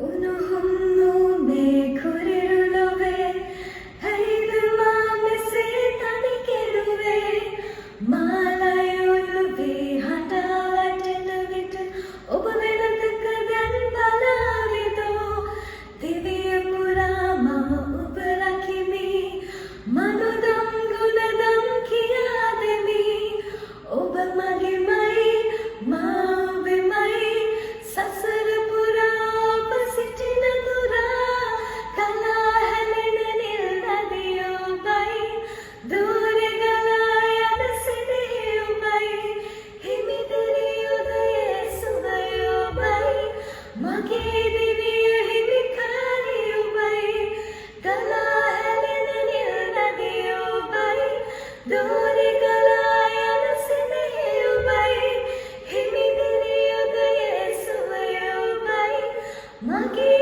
උණුහුම්නු මේ කුරිරුලොවේ හරිදුමා මෙසේ තනි කෙළුවේ මාලයුළුවේ හඬවටන විට ඔබ වෙනතක දැන් බලාවිදෝ දිවිය පුරා මම ඔබ රකිමි මනුදම් ගුණදම් කියා දෙමි ඔබ මගේමයි මා ඔබෙමයි සසර පුරා ඔබ සිටින දුරා කලා හැලෙන නිල් නදිය ඔබයි දූරේ ගලා යන සිනහ ඔබයි හිමිදිරි උදයේ සුවය ඔබයි මගේ දිවිය හිමිකාරී ඔබයි කලා හැලෙන නිල් නදිය ඔබයි දූරේ ගලා යන සිනහ ඔබයි හිමිදිරි උදයේ සුවය ඔබයි මගේ